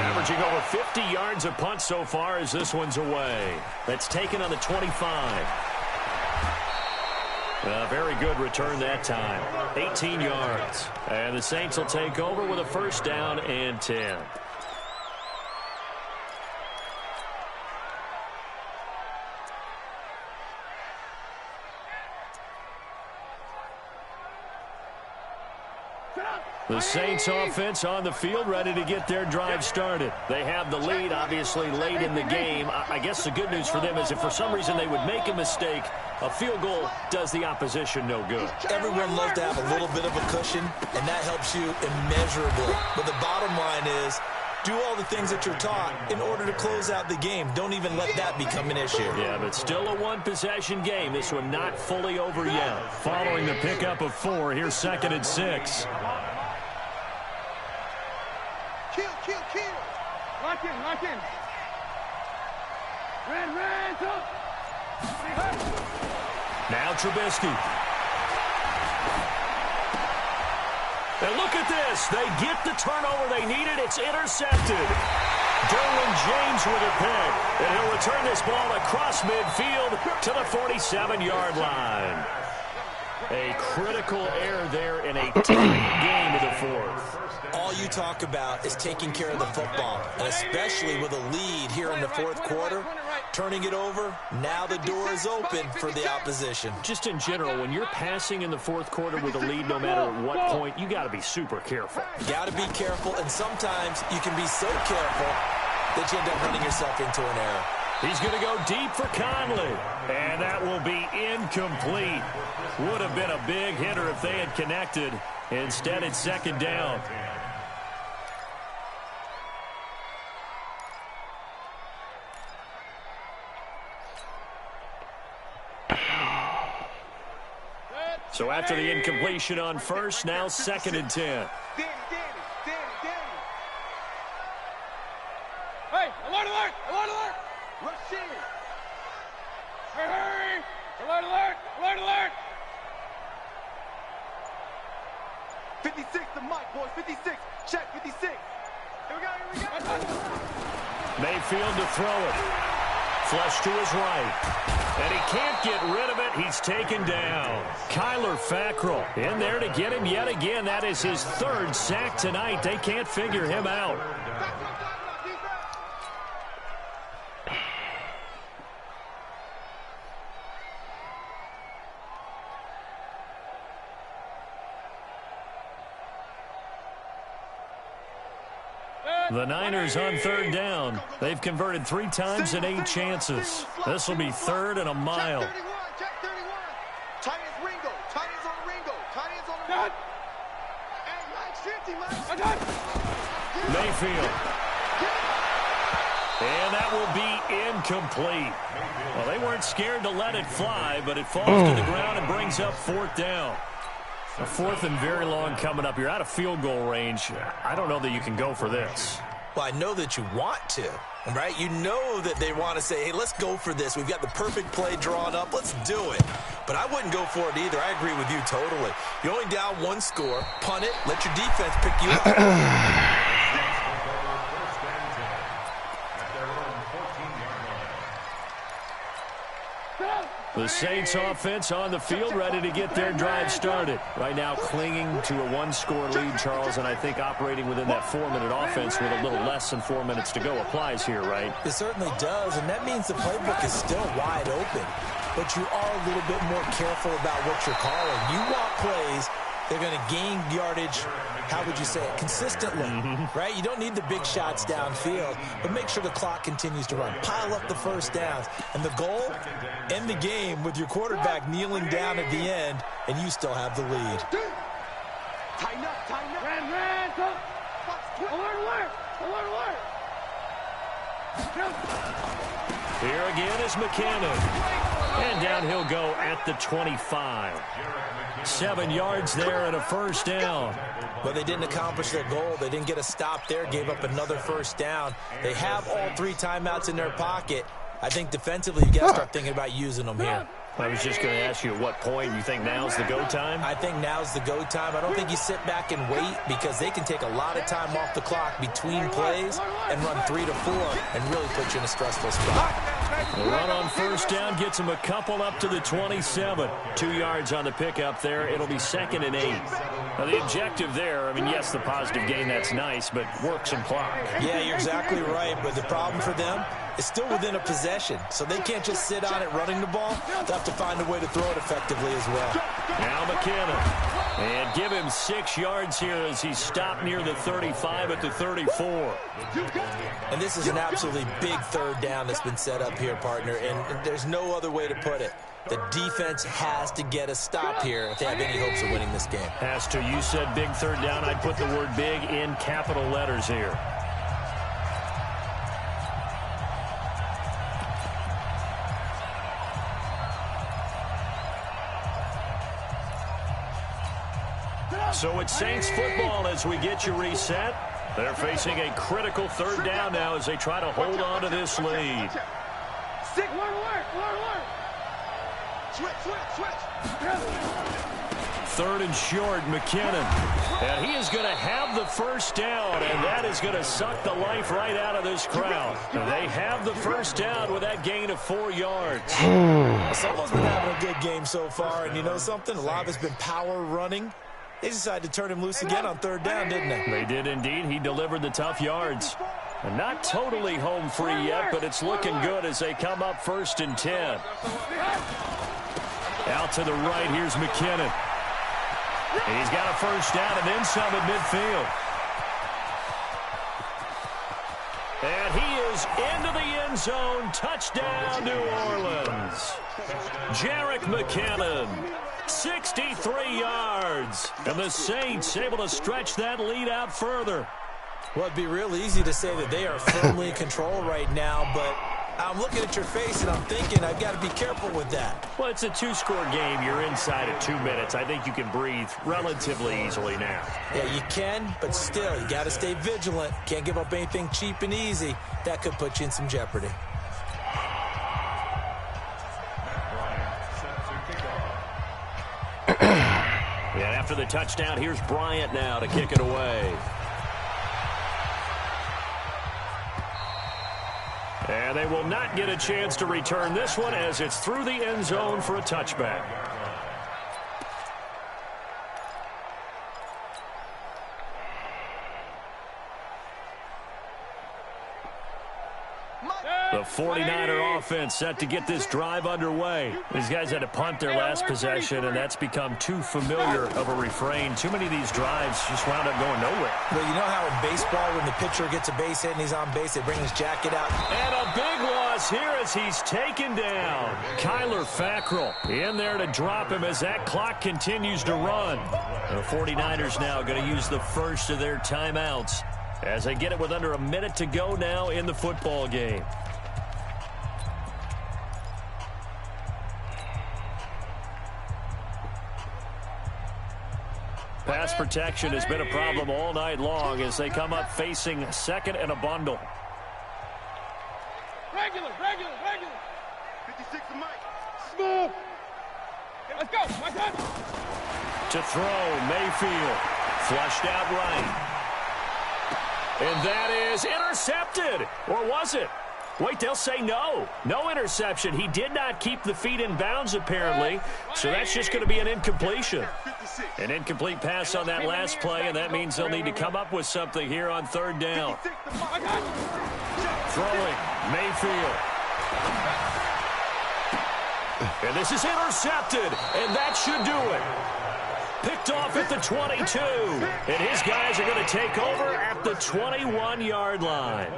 [SPEAKER 2] Averaging over 50 yards a punt so far as this one's away. That's taken on the 25. A very good return that time. 18 yards. And the Saints will take over with a 1st down and 10. The Saints offense on the field ready to get their drive started. They have the lead, obviously, late in the game. I guess the good news for them is if for some reason they would make a mistake, a field goal does the opposition no good.
[SPEAKER 3] Everyone loves to have a little bit of a cushion, and that helps you immeasurably. But the bottom line is, do all the things that you're taught in order to close out the game. Don't even let that become an issue.
[SPEAKER 2] Yeah, but still a one-possession game. This one not fully over yet. Following the pickup of 4, here's 2nd and 6.
[SPEAKER 4] Kill, kill, kill. Lock in, lock in. Red, up.
[SPEAKER 2] Now Trubisky. And look at this. They get the turnover they needed. It's intercepted. Derwin James with a pick. And he'll return this ball across midfield to the 47-yard line. A critical error there in a tight game of the 4th.
[SPEAKER 3] All you talk about is taking care of the football, and especially with a lead here in the 4th quarter, turning it over, now the door is open for the opposition.
[SPEAKER 2] Just in general, when you're passing in the 4th quarter with a lead, no matter what point, you got to be super careful.
[SPEAKER 3] Got to be careful, and sometimes you can be so careful that you end up running yourself into an error.
[SPEAKER 2] He's going to go deep for Conley, and that will be incomplete. Would have been a big hitter if they had connected. Instead, it's 2nd down. So after the incompletion on 1st, now 2nd and 10.
[SPEAKER 4] Danny. Hey, alert! Rush in. Hurry! Alert, alert! Alert, alert! 56, the mic, boys. 56. Check, 56. Here we go, here we go.
[SPEAKER 2] Mayfield to throw it. Flush to his right. And he can't get rid of it. He's taken down. Kyler Fackrell in there to get him yet again. That is his third sack tonight. They can't figure him out. The Niners on third down. They've converted 3 times in 8 chances. This will be third and a mile.
[SPEAKER 4] Check 31. Tight ends Ringo. Tight ends on Ringo. Tight ends on the Ringo. Hey, Mike's 50, Mike.
[SPEAKER 2] Mayfield. And that will be incomplete. Well, they weren't scared to let it fly, but it falls to the ground and brings up 4th down. A 4th and very long coming up. You're out of field goal range. I don't know that you can go for this.
[SPEAKER 3] Well, I know that you want to, right? You know that they want to say, hey, let's go for this. We've got the perfect play drawn up. Let's do it. But I wouldn't go for it either. I agree with you totally. You're only down 1 score. Punt it. Let your defense pick you up.
[SPEAKER 2] The Saints offense on the field, ready to get their drive started. Right now clinging to a 1-score lead, Charles, and I think operating within that 4-minute offense with a little less than 4 minutes to go applies here, right?
[SPEAKER 3] It certainly does, and that means the playbook is still wide open. But you are a little bit more careful about what you're calling. You want plays, they're going to gain yardage, how would you say it, consistently, right? You don't need the big shots downfield, but make sure the clock continues to run. Pile up the first downs. And the goal, end the game with your quarterback kneeling down at the end, and you still have the lead.
[SPEAKER 4] Tighten up, tighten up. Ran, alert, alert, alert, alert.
[SPEAKER 2] Here again is McKinnon. And down he'll go at the 25. 7 yards there and a first down.
[SPEAKER 3] But they didn't accomplish their goal. They didn't get a stop there, gave up another first down. They have all 3 timeouts in their pocket. I think defensively you got to start thinking about using them here.
[SPEAKER 2] I was just going to ask you at what point you think now's the go time?
[SPEAKER 3] I think now's the go time. I don't think you sit back and wait because they can take a lot of time off the clock between plays and run 3 to 4 and really put you in a stressful spot.
[SPEAKER 2] The run on first down gets them a couple up to the 27. 2 yards on the pickup there. It'll be 2nd and 8. Now the objective there, I mean, yes, the positive gain, that's nice, but work some clock.
[SPEAKER 3] Yeah, you're exactly right, but the problem for them is still within a possession, so they can't just sit on it running the ball. They'll have to find a way to throw it effectively as well.
[SPEAKER 2] Now McKinnon. And give him 6 yards here as he's stopped near the 35 at the 34.
[SPEAKER 3] And this is an absolutely big third down that's been set up here, partner, and there's no other way to put it. The defense has to get a stop here if they have any hopes of winning this game.
[SPEAKER 2] Has to. You said big third down. I'd put the word big in capital letters here. So it's Saints football as we get you reset. They're facing a critical third down now as they try to hold on to this lead. Third and short, McKinnon. And he is going to have the first down, and that is going to suck the life right out of this crowd. And they have the first down with that gain of 4 yards.
[SPEAKER 3] Someone's been having a good game so far, and you know something? A lot of it's been power running. They decided to turn him loose again on third down, didn't they?
[SPEAKER 2] They did indeed. He delivered the tough yards. And not totally home free yet, but it's looking good as they come up 1st and 10. Out to the right, here's McKinnon. And he's got a first down and then some at midfield. And he is into the end zone. Touchdown, New Orleans. Jerick McKinnon. 63 yards. And the Saints able to stretch that lead out further.
[SPEAKER 3] Well, it'd be real easy to say that they are firmly in control right now, but I'm looking at your face and I'm thinking I've got to be careful with that.
[SPEAKER 2] Well, it's a 2-score game. You're inside of 2 minutes. I think you can breathe relatively easily now.
[SPEAKER 3] Yeah, you can, but still, you got to stay vigilant. Can't give up anything cheap and easy. That could put you in some jeopardy.
[SPEAKER 2] After the touchdown, here's Bryant now to kick it away. And they will not get a chance to return this one as it's through the end zone for a touchback. The 49er offense set to get this drive underway. These guys had to punt their last possession, and that's become too familiar of a refrain. Too many of these drives just wound up going nowhere.
[SPEAKER 3] Well, you know how in baseball, when the pitcher gets a base hit and he's on base, they bring his jacket out.
[SPEAKER 2] And a big loss here as he's taken down. Kyler Fackrell in there to drop him as that clock continues to run. The 49ers now going to use the first of their timeouts as they get it with under a minute to go now in the football game. Pass protection has been a problem all night long as they come up facing second and a bundle.
[SPEAKER 4] Regular. 56 to Mike. Smooth. Let's go. My time.
[SPEAKER 2] To throw, Mayfield. Flushed out right. And that is intercepted. Or was it? Wait, they'll say no. No interception. He did not keep the feet in bounds, apparently. So that's just going to be an incompletion. An incomplete pass on that last play, and that means they'll need to come up with something here on third down. Throwing, Mayfield. And this is intercepted, and that should do it. Picked off at the 22, and his guys are going to take over at the 21-yard line.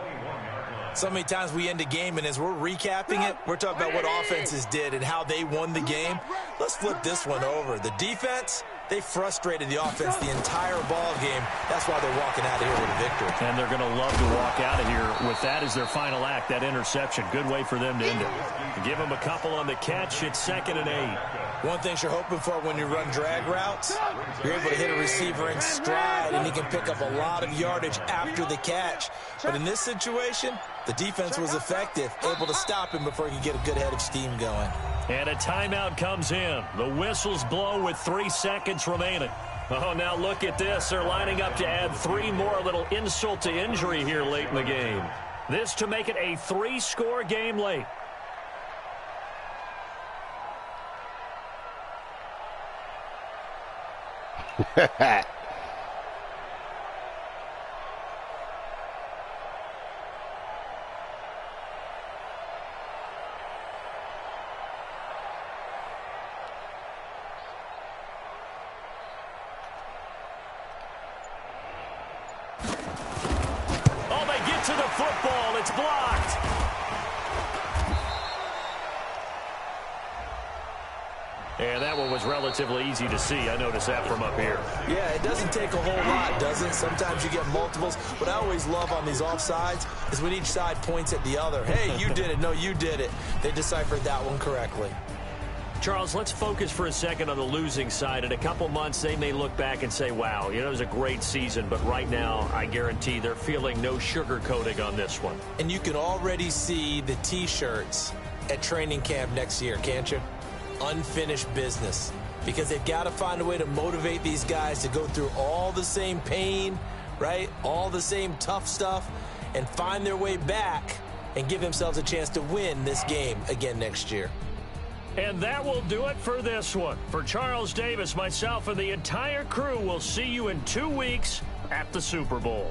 [SPEAKER 3] So many times we end a game, and as we're recapping it, we're talking about what offenses did and how they won the game. Let's flip this one over. The defense, they frustrated the offense the entire ball game. That's why they're walking out of here with a victory.
[SPEAKER 2] And they're going to love to walk out of here with that as their final act, that interception. Good way for them to end it. Give them a couple on the catch. It's 2nd and 8.
[SPEAKER 3] One thing you're hoping for when you run drag routes, you're able to hit a receiver in stride, and he can pick up a lot of yardage after the catch. But in this situation, the defense was effective, able to stop him before he could get a good head of steam going.
[SPEAKER 2] And a timeout comes in. The whistles blow with 3 seconds remaining. Oh, now look at this. They're lining up to add 3 more, a little insult to injury here late in the game. This to make it a 3-score game late. Oh, they get to the football. It's blocked. And that one was relatively easy to see. I noticed that from up here.
[SPEAKER 3] Yeah, it doesn't take a whole lot, does it? Sometimes you get multiples. What I always love on these offsides is when each side points at the other. Hey, you did it. No, you did it. They deciphered that one correctly.
[SPEAKER 2] Charles, let's focus for a second on the losing side. In a couple months, they may look back and say, wow, it was a great season. But right now, I guarantee they're feeling no sugarcoating on this one.
[SPEAKER 3] And you can already see the T-shirts at training camp next year, can't you? Unfinished business, because they've got to find a way to motivate these guys to go through all the same pain, right? All the same tough stuff, and find their way back and give themselves a chance to win this game again next year.
[SPEAKER 2] And that will do it for this one. For Charles Davis, myself, and the entire crew, we'll see you in 2 weeks at the Super Bowl.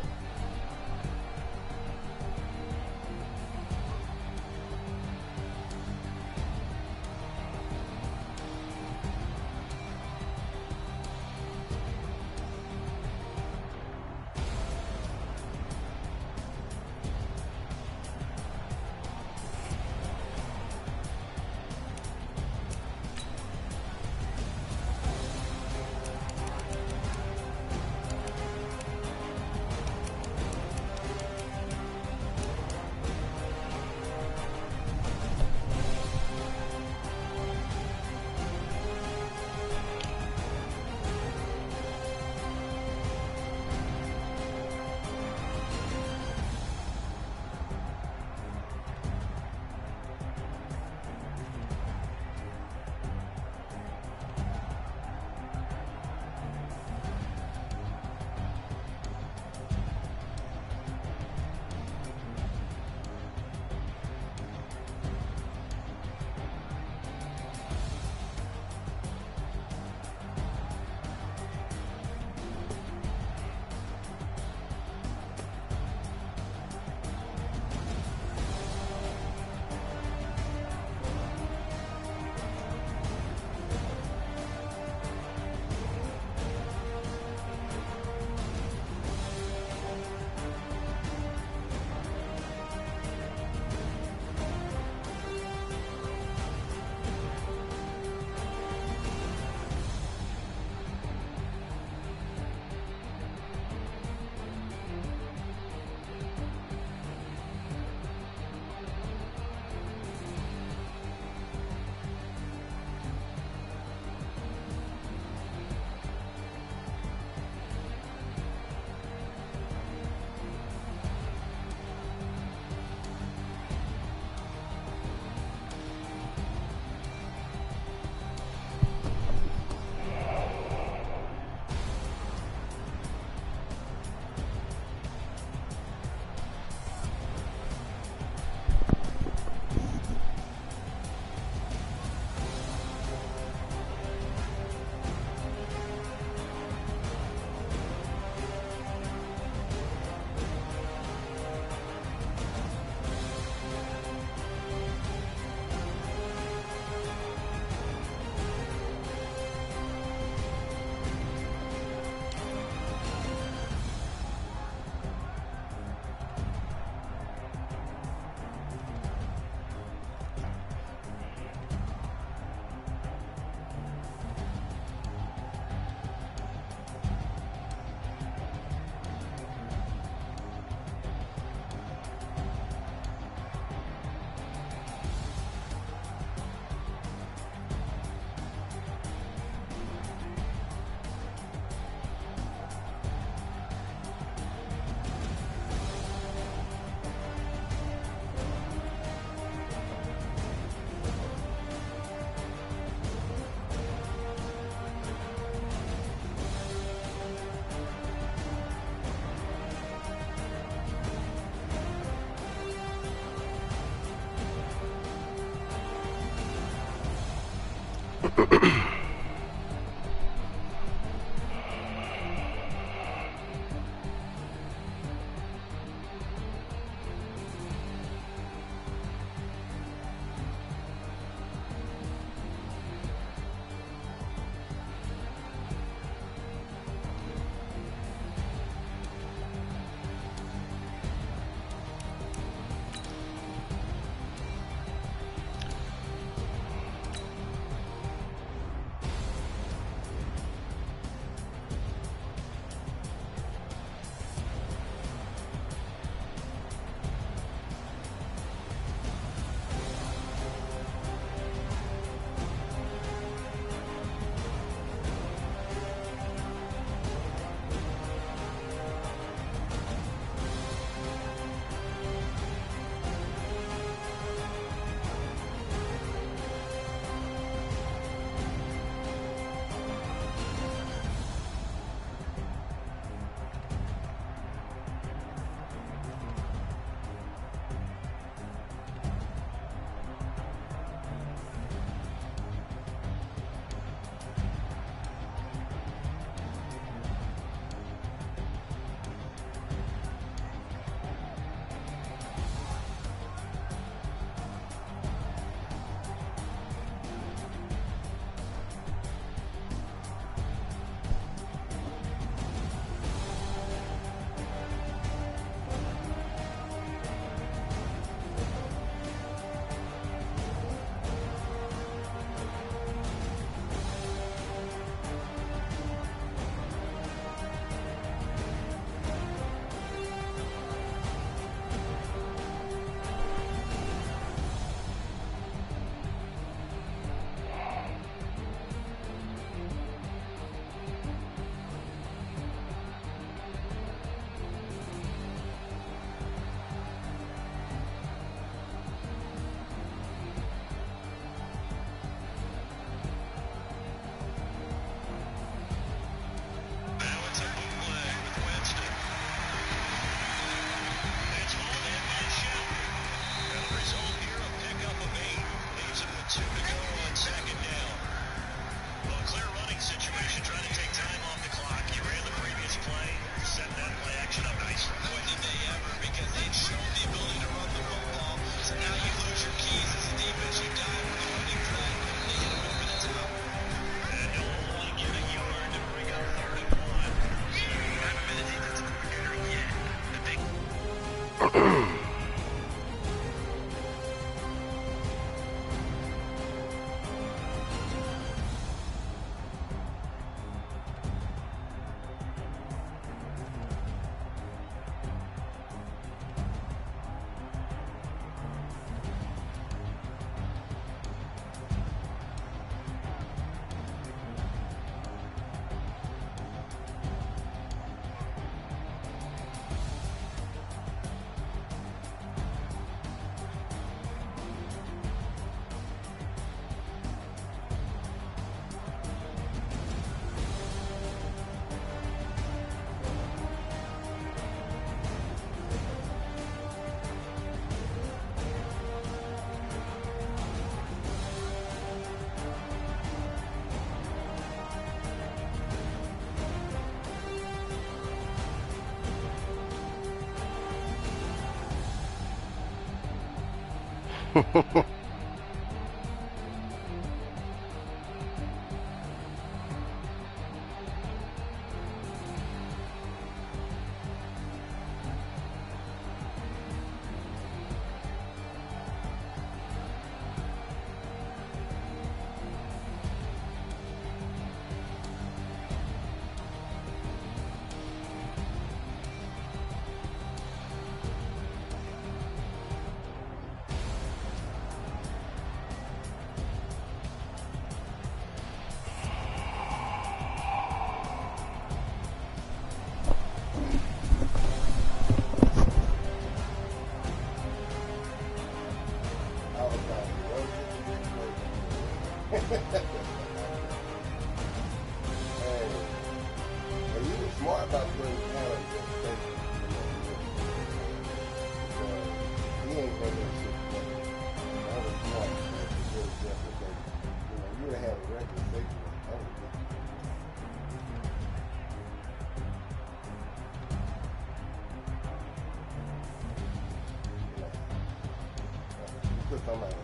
[SPEAKER 7] somebody.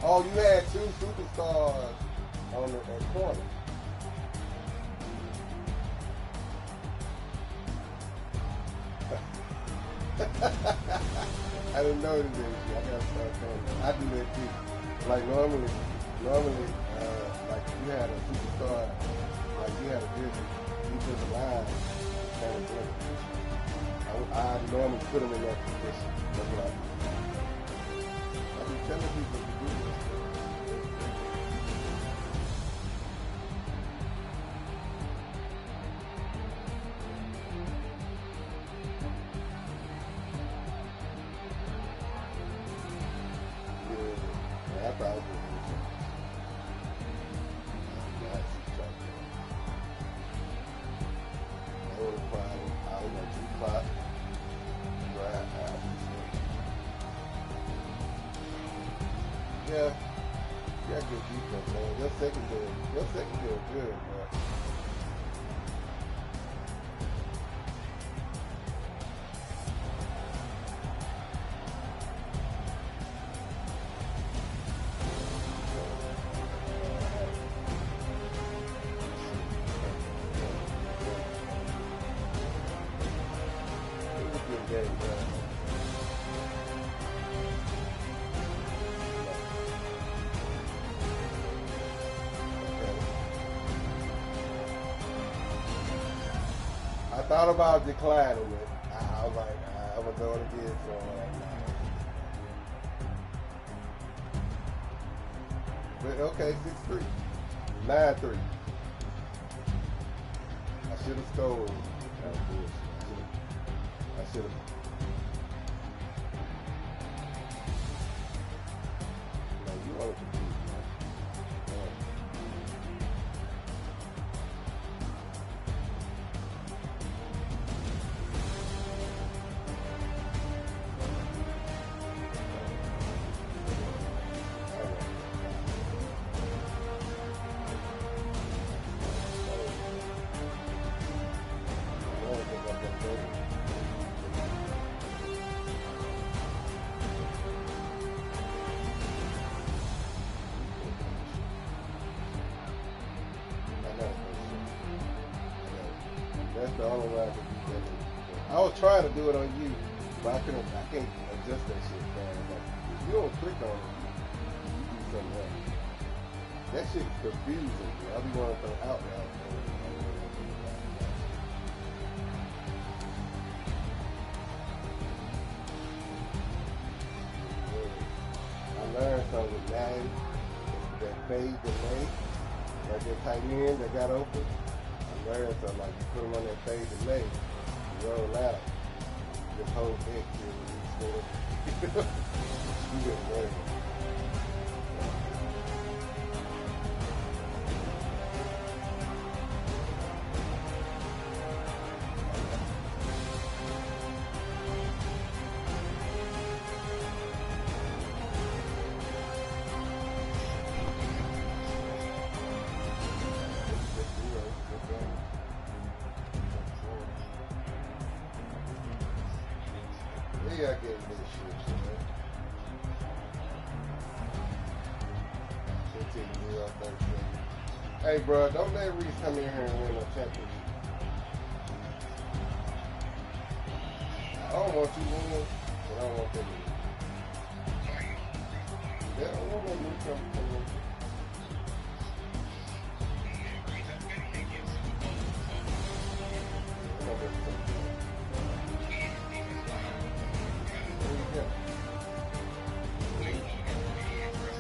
[SPEAKER 7] Oh, you had 2 superstars on the corner. I didn't know this. I gotta start saying that. I do that too. Like normally, like you had a superstar, like you had a good defensive line, kind of good. I normally put them in that position. That's what I do. I be telling people to do this. Yeah, I thought I was going to do something. I would have probably, I don't know, 2 o'clock. Right out. Yeah, you got good defense, man. Your secondary is good, man. It was a good game, man. I thought about declining it. I was like, I'm going to go to bid for it. But okay, 6-3. 9-3. I should have stole. I should have. No, you want to compete, man. That's the only way I can do that. I was trying to do it on you, but I can't adjust that shit, man. Like, if you don't click on it, you do something else. That shit's confusing, man. I be wanting to throw out now. I learned something with Natty, that fade delay, like that tight end that got open. I learned something like you put them on that fade delay, you roll out, this whole thing here, you get ready. Yeah, I get this shit, man. 15-13. Hey, bro, don't let Reese come in here and win no championship. I don't want you winning, but I don't want them to win. Yeah, I don't want no newcomer to win.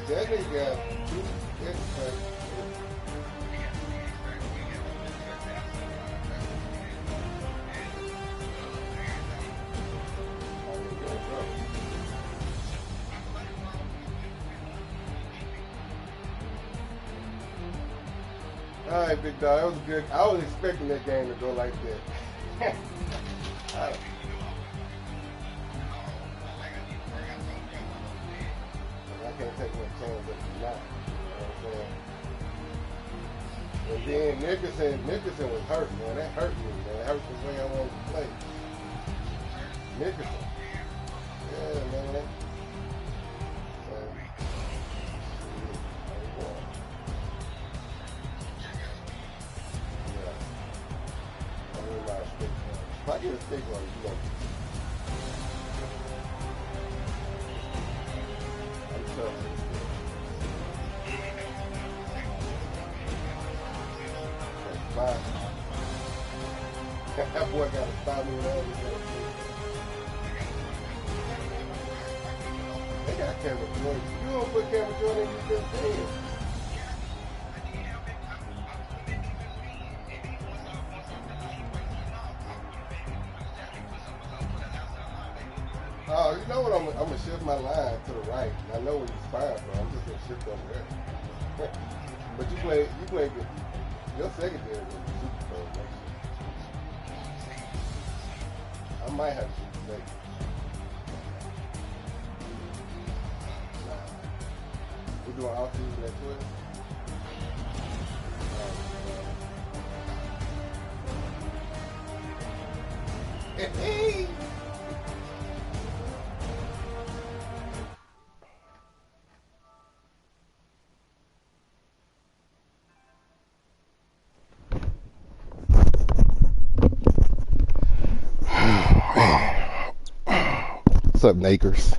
[SPEAKER 7] That nigga got 2 extra. All right, big dog. That was good. I was expecting that game to go like that. I can't take no chance if you're not. You know what I'm saying? And then Nickerson was hurt, man. That hurt me, man. It hurt the way I wanted to play. Nickerson. Yeah, man. If I get a stick on it, you know. I'm tough. That's fine. That boy got to stop me with all this other shit. They got Cameron Jordan. You don't put Cameron Jordan in these 15. Oh, you know what? I'm gonna shift my line to the right. I know where you're spying from. I'm just gonna shift over there. But you play good. Your secondary was super close next year. I might have to shoot the second. Nah. We're doing off season at 12. Hey. What's up, Nakers?